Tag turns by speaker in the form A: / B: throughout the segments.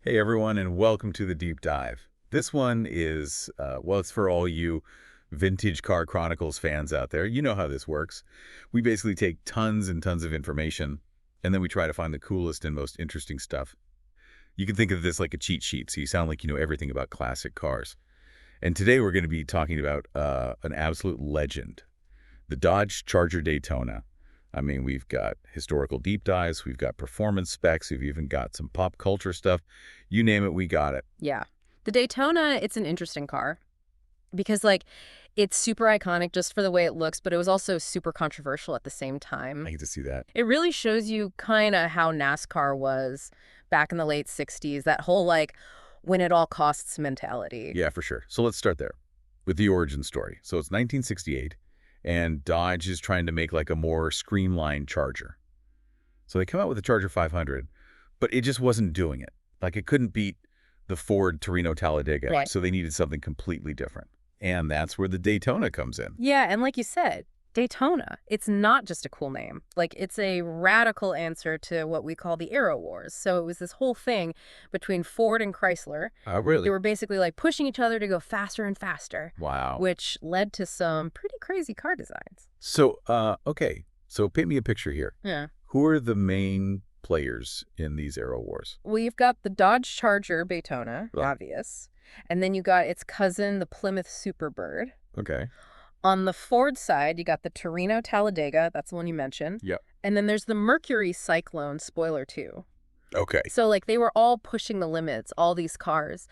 A: Hey everyone, and welcome to the deep dive. This one is, it's for all you Vintage Car Chronicles fans out there. You know how this works. We basically take tons and tons of information, and then we try to find the coolest and most interesting stuff. You can think of this like a cheat sheet, so you sound like you know everything about classic cars. And today we're going to be talking about an absolute legend, the Dodge Charger Daytona. I mean, we've got historical deep dives, we've got performance specs, we've even got some pop culture stuff. You name it, we got it.
B: Yeah. The Daytona, it's an interesting car because, it's super iconic just for the way it looks, but it was also super controversial at the same time.
A: I get to see that.
B: It really shows you kind of how NASCAR was back in the late 60s, that whole, win at all costs mentality.
A: Yeah, for sure. So let's start there with the origin story. So it's 1968, and Dodge is trying to make like a more streamlined Charger. So they come out with the Charger 500, but it just wasn't doing it. Like it couldn't beat the Ford Torino Talladega,
B: Right.
A: so they needed something completely different. And that's where the Daytona comes in.
B: Yeah, and like you said, Daytona, it's not just a cool name. It's a radical answer to what we call the Aero Wars. So it was this whole thing between Ford and Chrysler.
A: Really?
B: They were basically pushing each other to go faster and faster,
A: Wow.
B: which led to some pretty crazy car designs.
A: So, okay. So paint me a picture here.
B: Yeah.
A: Who are the main players in these Aero Wars?
B: Well, you've got the Dodge Charger Daytona,
A: Right.
B: obvious. And then you got its cousin, the Plymouth Superbird.
A: Okay.
B: On the Ford side, you got the Torino Talladega. That's the one you mentioned.
A: Yep.
B: And then there's the Mercury Cyclone spoiler, too.
A: Okay.
B: So, they were all pushing the limits, all these cars.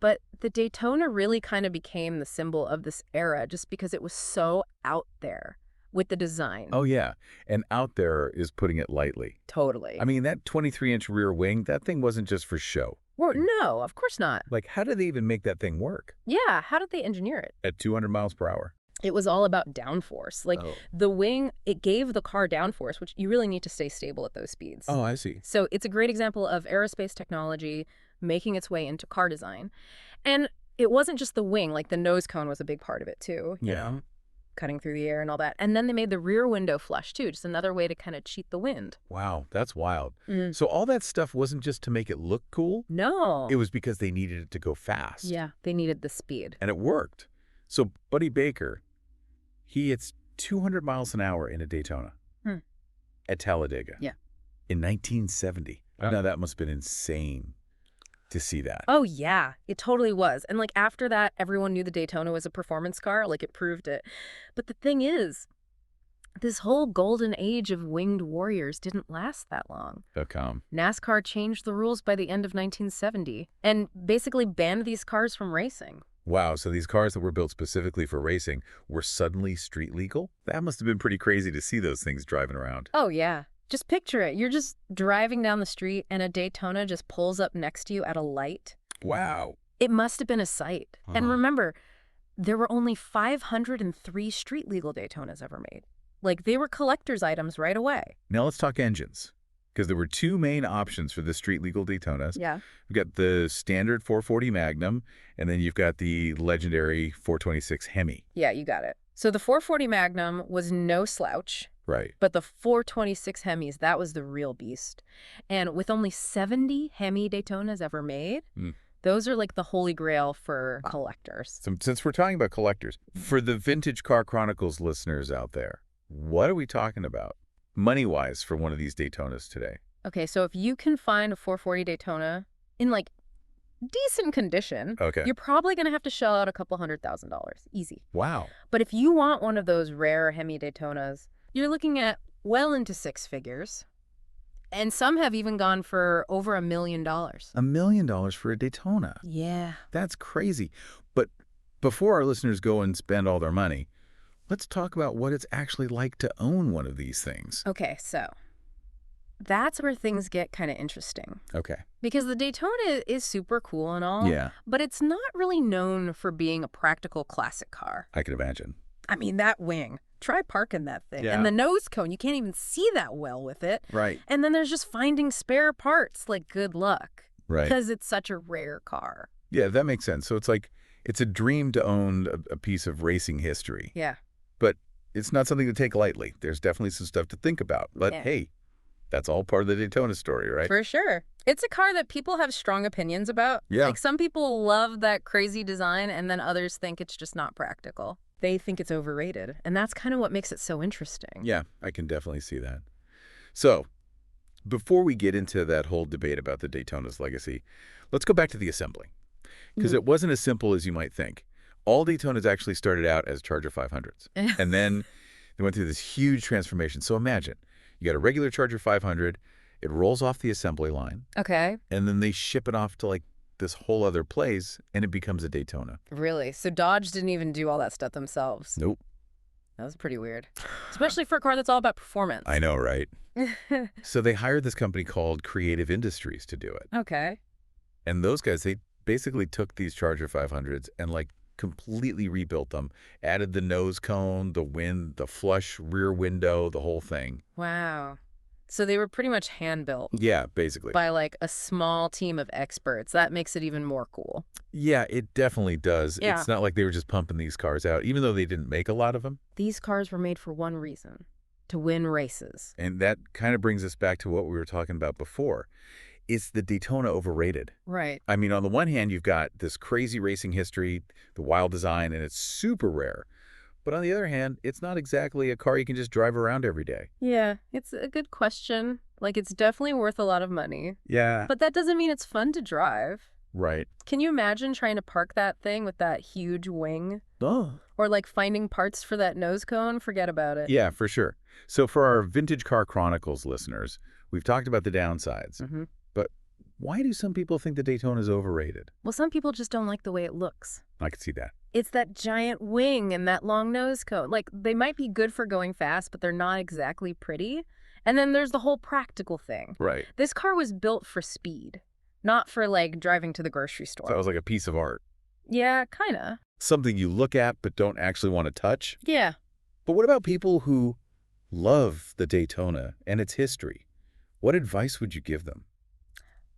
B: But the Daytona really kind of became the symbol of this era just because it was so out there with the design.
A: Oh, yeah. And out there is putting it lightly.
B: Totally.
A: I mean, that 23-inch rear wing, that thing wasn't just for show.
B: Well, no, of course not.
A: Like, how did they even make that thing work
B: Yeah, how did they engineer it?
A: at 200 miles per hour?
B: It was all about downforce.
A: Oh.
B: The wing, it gave the car downforce, which you really need to stay stable at those speeds.
A: Oh, I see.
B: So it's a great example of aerospace technology making its way into car design. And it wasn't just the wing, the nose cone was a big part of it too.
A: Yeah.
B: Cutting through the air and all that. And then they made the rear window flush too, just another way to kind of cheat the wind.
A: Wow, that's wild.
B: Mm.
A: So all that stuff wasn't just to make it look cool.
B: No.
A: It was because they needed it to go fast.
B: Yeah, they needed the speed.
A: And it worked. So Buddy Baker, he hits 200 miles an hour in a Daytona at Talladega.
B: Yeah.
A: In 1970.
C: Yeah.
A: Now, that must have been insane to see that.
B: Oh, yeah, it totally was. And after that, everyone knew the Daytona was a performance car. It proved it. But the thing is, this whole golden age of winged warriors didn't last that long.
A: How come?
B: NASCAR changed the rules by the end of 1970 and basically banned these cars from racing.
A: Wow, so these cars that were built specifically for racing were suddenly street legal? That must have been pretty crazy to see those things driving around.
B: Oh, yeah. Just picture it. You're just driving down the street and a Daytona just pulls up next to you at a light.
A: Wow.
B: It must have been a sight. And
A: Uh-huh.
B: remember, there were only 503 street legal Daytonas ever made. They were collector's items right away.
A: Now let's talk engines, because there were two main options for the street legal Daytonas.
B: Yeah.
A: You've got the standard 440 Magnum, and then you've got the legendary 426 Hemi.
B: Yeah, you got it. So the 440 Magnum was no slouch,
A: Right.
B: but the 426 Hemis, that was the real beast. And with only 70 Hemi Daytonas ever made, those are the holy grail for collectors.
A: So since we're talking about collectors, for the Vintage Car Chronicles listeners out there, what are we talking about money-wise for one of these Daytonas today?
B: Okay, so if you can find a 440 Daytona in decent condition,
A: Okay.
B: you're probably going to have to shell out a couple $100,000. Easy.
A: Wow.
B: But if you want one of those rare Hemi Daytonas, you're looking at well into six figures. And some have even gone for over $1 million.
A: $1 million for a Daytona.
B: Yeah.
A: That's crazy. But before our listeners go and spend all their money, let's talk about what it's actually like to own one of these things.
B: Okay, so that's where things get kind of interesting.
A: Okay.
B: Because the Daytona is super cool and all,
A: Yeah,
B: but it's not really known for being a practical classic car.
A: I can imagine.
B: I mean, that wing. Try parking that thing.
A: Yeah.
B: And the nose cone, you can't even see that well with it.
A: Right.
B: And then there's just finding spare parts. Good luck.
A: Right.
B: Because it's such a rare car.
A: Yeah, that makes sense. So it's a dream to own a piece of racing history.
B: Yeah.
A: But it's not something to take lightly. There's definitely some stuff to think about. But
B: Yeah.
A: hey, That's all part of the Daytona story, right?
B: For sure. It's a car that people have strong opinions about.
A: Yeah.
B: Like, some people love that crazy design, and then others think it's just not practical. They think it's overrated, and that's kind of what makes it so interesting.
A: Yeah, I can definitely see that. So, before we get into that whole debate about the Daytona's legacy, let's go back to the assembly. Because it wasn't as simple as you might think. All Daytonas actually started out as Charger 500s. And then they went through this huge transformation. So imagine, you got a regular Charger 500, it rolls off the assembly line,
B: Okay.
A: and then they ship it off to like this whole other place, and it becomes a Daytona.
B: Really? So Dodge didn't even do all that stuff themselves?
A: Nope.
B: That was pretty weird. Especially for a car that's all about performance.
A: I know, right? So they hired this company called Creative Industries to do it.
B: Okay.
A: And those guys, they basically took these Charger 500s and like completely rebuilt them, added the nose cone, the flush rear window, the whole thing.
B: Wow. So they were pretty much hand-built
A: Yeah, basically.
B: by, like, a small team of experts. That makes it even more cool.
A: Yeah, it definitely does.
B: Yeah.
A: It's not like they were just pumping these cars out, even though they didn't make a lot of them.
B: These cars were made for one reason: to win races.
A: And that kind of brings us back to what we were talking about before. Is the Daytona overrated?
B: Right.
A: I mean, on the one hand, you've got this crazy racing history, the wild design, and it's super rare. But on the other hand, it's not exactly a car you can just drive around every day.
B: Yeah, it's a good question. Like, it's definitely worth a lot of money.
A: Yeah.
B: But that doesn't mean it's fun to drive.
A: Right.
B: Can you imagine trying to park that thing with that huge wing?
A: Oh.
B: Or, like, finding parts for that nose cone? Forget about it.
A: Yeah, for sure. So for our Vintage Car Chronicles listeners, we've talked about the downsides.
B: Mm-hmm.
A: But why do some people think the Daytona is overrated?
B: Well, some people just don't like the way it looks.
A: I can see that.
B: It's that giant wing and that long nose cone. Like, they might be good for going fast, but they're not exactly pretty. And then there's the whole practical thing.
A: Right.
B: This car was built for speed, not for, like, driving to the grocery store.
A: So it was like a piece of art.
B: Yeah, kind of.
A: Something you look at but don't actually want to touch.
B: Yeah.
A: But what about people who love the Daytona and its history? What advice would you give them?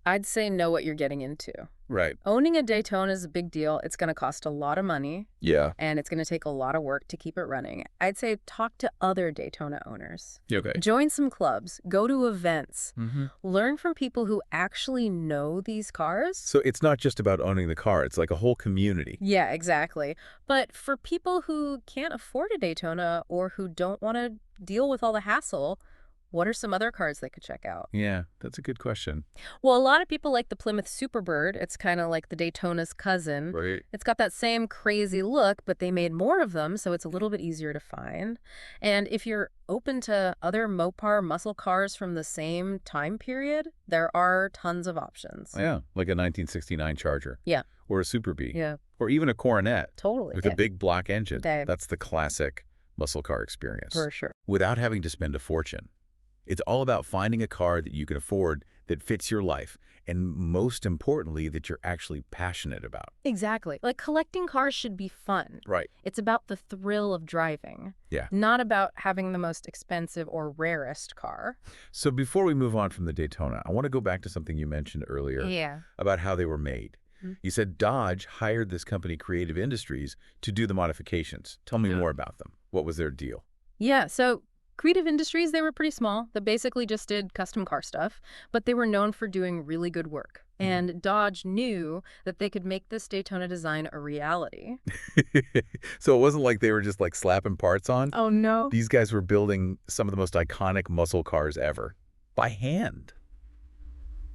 B: I'd say know what you're getting into.
A: Right.
B: Owning a Daytona is a big deal. It's going to cost a lot of money,
A: Yeah.
B: and it's going to take a lot of work to keep it running. I'd say talk to other Daytona owners.
A: Okay.
B: Join some clubs. Go to events.
A: Mm-hmm.
B: Learn from people who actually know these cars.
A: So it's not just about owning the car. It's like a whole community.
B: Yeah, exactly. But for people who can't afford a Daytona or who don't want to deal with all the hassle, what are some other cars they could check out?
A: Yeah, that's a good question.
B: Well, a lot of people like the Plymouth Superbird. It's kind of like the Daytona's cousin.
A: Right.
B: It's got that same crazy look, but they made more of them, so it's a little bit easier to find. And if you're open to other Mopar muscle cars from the same time period, there are tons of options.
A: Yeah, like a 1969 Charger.
B: Yeah.
A: Or a Super Bee.
B: Yeah,
A: Or even a Coronet
B: totally.
A: with a big block engine.
B: Dave.
A: That's the classic muscle car experience.
B: For sure.
A: Without having to spend a fortune. It's all about finding a car that you can afford that fits your life, and most importantly, that you're actually passionate about.
B: Exactly. Like, collecting cars should be fun.
A: Right.
B: It's about the thrill of driving.
A: Yeah.
B: Not about having the most expensive or rarest car.
A: So before we move on from the Daytona, I want to go back to something you mentioned earlier
B: Yeah.
A: about how they were made.
B: Mhm.
A: You said Dodge hired this company, Creative Industries, to do the modifications. Tell me more about them. What was their deal?
B: Yeah, so Creative Industries, they were pretty small. They basically just did custom car stuff, but they were known for doing really good work. And Dodge knew that they could make this Daytona design a reality.
A: So it wasn't like they were just like slapping parts on.
B: Oh, no.
A: These guys were building some of the most iconic muscle cars ever by hand.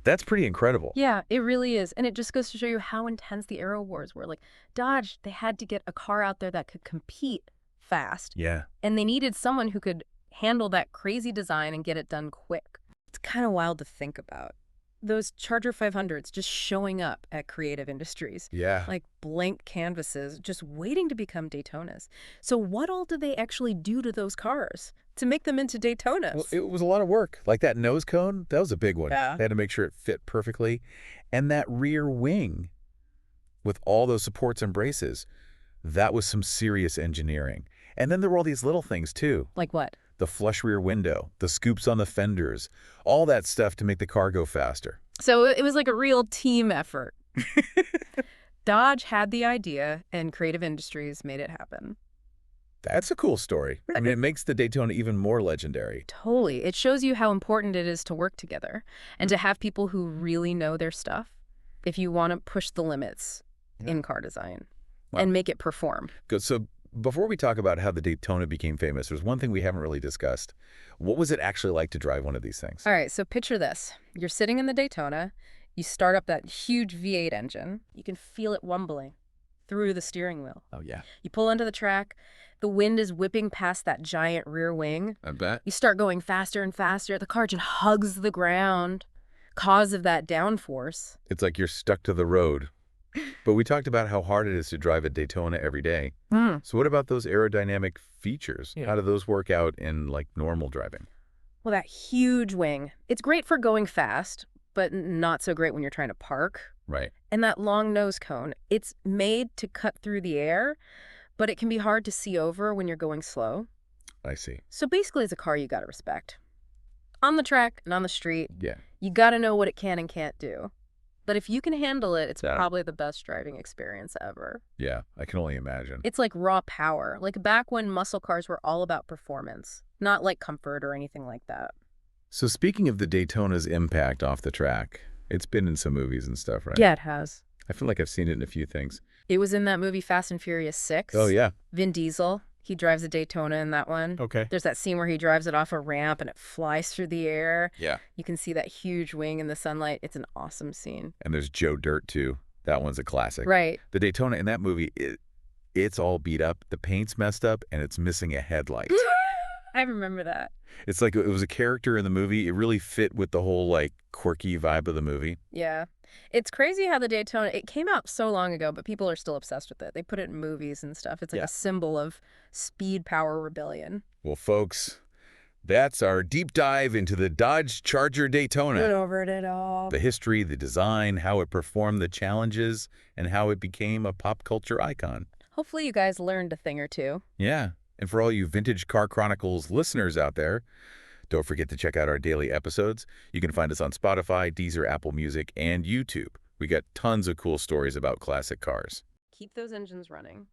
A: That's pretty incredible.
B: Yeah, it really is. And it just goes to show you how intense the Aero wars were. Like, Dodge, they had to get a car out there that could compete fast.
A: Yeah.
B: And they needed someone who could handle that crazy design and get it done quick. It's kind of wild to think about. Those Charger 500s just showing up at Creative Industries.
A: Yeah.
B: Like blank canvases, just waiting to become Daytonas. So what all did they actually do to those cars to make them into Daytonas?
A: Well, it was a lot of work. Like that nose cone, that was a big one.
B: Yeah.
A: They had to make sure it fit perfectly. And that rear wing with all those supports and braces, that was some serious engineering. And then there were all these little things too.
B: Like what?
A: The flush rear window, the scoops on the fenders, all that stuff to make the car go faster.
B: So it was like a real team effort. Dodge had the idea and Creative Industries made it happen.
A: That's a cool story. I mean, it makes the Daytona even more legendary.
B: Totally. It shows you how important it is to work together and to have people who really know their stuff if you want to push the limits in car design and make it perform.
A: Good. So before we talk about how the Daytona became famous, there's one thing we haven't really discussed. What was it actually like to drive one of these things?
B: All right, so picture this. You're sitting in the Daytona. You start up that huge V8 engine. You can feel it rumbling through the steering wheel.
A: Oh, yeah.
B: You pull onto the track. The wind is whipping past that giant rear wing.
A: I bet.
B: You start going faster and faster. The car just hugs the ground cause of that downforce.
A: It's like you're stuck to the road. But we talked about how hard it is to drive a Daytona every day. So what about those aerodynamic features? How do those work out in, like, normal driving?
B: Well, that huge wing, it's great for going fast, but not so great when you're trying to park.
A: Right.
B: And that long nose cone, it's made to cut through the air, but it can be hard to see over when you're going slow.
A: I see.
B: So basically, it's a car you got to respect. On the track and on the street,
A: Yeah.
B: you got to know what it can and can't do. But if you can handle it, it's probably the best driving experience ever.
A: Yeah, I can only imagine.
B: It's like raw power, like back when muscle cars were all about performance, not like comfort or anything like that.
A: So speaking of the Daytona's impact off the track, it's been in some movies and stuff, right?
B: Yeah, it has.
A: I feel like I've seen it in a few things.
B: It was in that movie Fast and Furious 6.
A: Oh, yeah.
B: Vin Diesel, he drives a Daytona in that one.
A: Okay.
B: There's that scene where he drives it off a ramp and it flies through the air.
A: Yeah.
B: You can see that huge wing in the sunlight. It's an awesome scene.
A: And there's Joe Dirt, too. That one's a classic.
B: Right.
A: The Daytona in that movie, it's all beat up. The paint's messed up, and it's missing a headlight.
B: I remember that.
A: It's like it was a character in the movie. It really fit with the whole, like, quirky vibe of the movie.
B: Yeah. It's crazy how the Daytona, it came out so long ago, but people are still obsessed with it. They put it in movies and stuff. It's like a symbol of speed, power, rebellion.
A: Well, folks, that's our deep dive into the Dodge Charger Daytona.
B: Get over it all.
A: The history, the design, how it performed the challenges, and how it became a pop culture icon.
B: Hopefully you guys learned a thing or two.
A: Yeah. And for all you Vintage Car Chronicles listeners out there, don't forget to check out our daily episodes. You can find us on Spotify, Deezer, Apple Music, and YouTube. We got tons of cool stories about classic cars.
B: Keep those engines running.